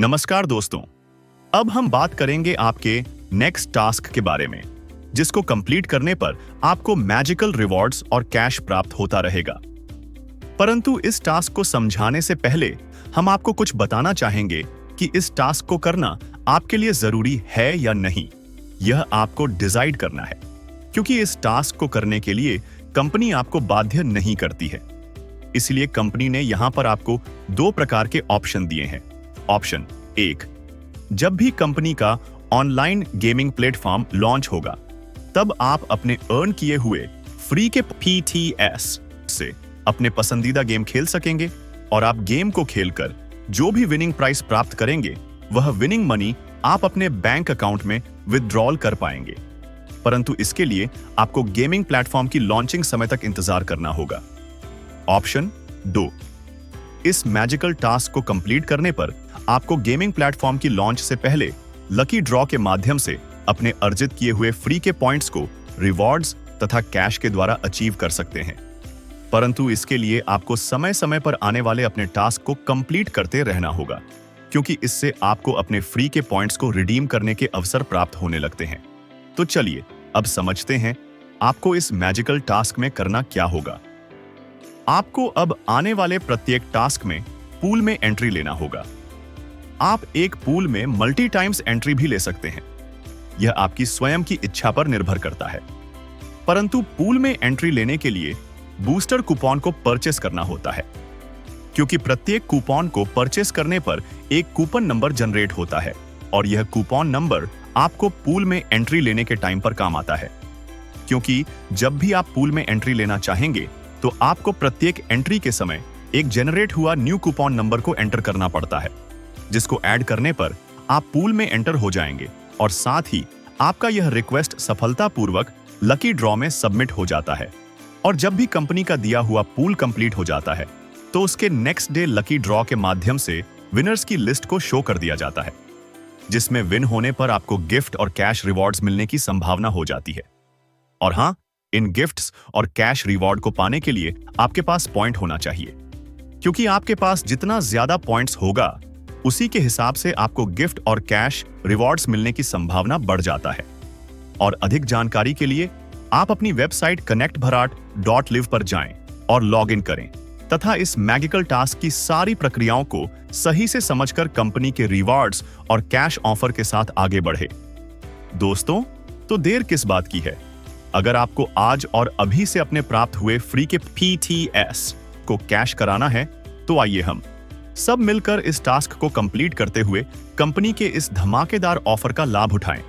नमस्कार दोस्तों। अब हम बात करेंगे आपके नेक्स्ट टास्क के बारे में, जिसको कंप्लीट करने पर आपको मैजिकल रिवॉर्ड्स और कैश प्राप्त होता रहेगा। परंतु इस टास्क को समझाने से पहले हम आपको कुछ बताना चाहेंगे कि इस टास्क को करना आपके लिए जरूरी है या नहीं। यह आपको डिसाइड करना है, क्योंकि इस टास्क को करने के लिए कंपनी आपको बाध्य नहीं करती है। इसलिए कंपनी ने यहां पर आपको दो प्रकार के ऑप्शन दिए हैं। ऑप्शन 1, जब भी कंपनी का ऑनलाइन गेमिंग प्लेटफॉर्म लॉन्च होगा, तब आप अपने अर्न किए हुए फ्री के PTS से अपने पसंदीदा गेम खेल सकेंगे और आप गेम को खेलकर जो भी विनिंग प्राइस प्राप्त करेंगे, वह विनिंग मनी आप अपने बैंक अकाउंट में विथड्रॉल कर पाएंगे। परंतु इसके लिए आपको गेमिंग प्लेटफॉर्म की लॉन्चिंग समय तक इंतजार करना होगा। ऑप्शन 2, इस मैजिकल टास्क को कंप्लीट करने पर आपको गेमिंग प्लेटफॉर्म की लॉन्च से पहले लकी ड्रॉ के माध्यम से अपने अर्जित किए हुए फ्री के पॉइंट्स को रिवॉर्ड्स तथा कैश के द्वारा अचीव कर सकते हैं। परंतु इसके लिए आपको समय समय पर आने वाले अपने टास्क को कंप्लीट करते रहना होगा, क्योंकि इससे आपको अपने फ्री के पॉइंट्स को रिडीम करने के अवसर प्राप्त होने लगते हैं। तो चलिए अब समझते हैं आपको इस मैजिकल टास्क में करना क्या होगा। आपको अब आने वाले प्रत्येक टास्क में पूल में एंट्री लेना होगा। आप एक पूल में मल्टी टाइम्स एंट्री भी ले सकते हैं, यह आपकी स्वयं की इच्छा पर निर्भर करता है। परंतु पूल में एंट्री लेने के लिए बूस्टर कूपन को परचेस करना होता है, क्योंकि प्रत्येक कूपन को परचेस करने पर एक कूपन नंबर जनरेट होता है और यह कूपन नंबर आपको पूल में एंट्री लेने के टाइम पर काम आता है। क्योंकि जब भी आप पूल में एंट्री लेना चाहेंगे, तो आपको प्रत्येक एंट्री के समय एक जनरेट हुआ न्यू कूपन नंबर को एंटर करना पड़ता है, जिसको ऐड करने पर आप पूल में एंटर हो जाएंगे और साथ ही आपका यह रिक्वेस्ट सफलतापूर्वक लकी ड्रॉ में सबमिट हो जाता है। और जब भी कंपनी का दिया हुआ पूल कंप्लीट हो जाता है, तो उसके नेक्स्ट डे लकी ड्रॉ के माध्यम से विनर्स की लिस्ट को शो कर दिया जाता है, जिसमें विन होने पर आपको गिफ्ट और कैश रिवॉर्ड्स मिलने की संभावना हो जाती है। और हाँ, इन गिफ्ट्स और कैश रिवॉर्ड को पाने के लिए आपके पास पॉइंट होना चाहिए, क्योंकि आपके पास जितना ज्यादा पॉइंट्स होगा, उसी के हिसाब से आपको गिफ्ट और कैश रिवॉर्ड्स मिलने की संभावना बढ़ जाता है। और अधिक जानकारी के लिए आप अपनी वेबसाइट connectbharat.live पर जाएं और लॉग इन करें तथा इस मैजिकल टास्क की सारी प्रक्रियाओं को सही से समझकर कंपनी के रिवॉर्ड्स और कैश ऑफर के साथ आगे बढ़े। दोस्तों, तो देर किस बात की है? अगर आपको आज और अभी से अपने प्राप्त हुए फ्री के PTS को कैश कराना है, तो आइए हम सब मिलकर इस टास्क को कंप्लीट करते हुए कंपनी के इस धमाकेदार ऑफर का लाभ उठाएं,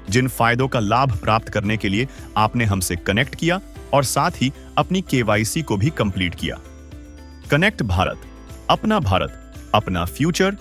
जिन फायदों का लाभ प्राप्त करने के लिए आपने हमसे कनेक्ट किया और साथ ही अपनी KYC को भी कंप्लीट किया। कनेक्ट भारत, अपना फ्यूचर,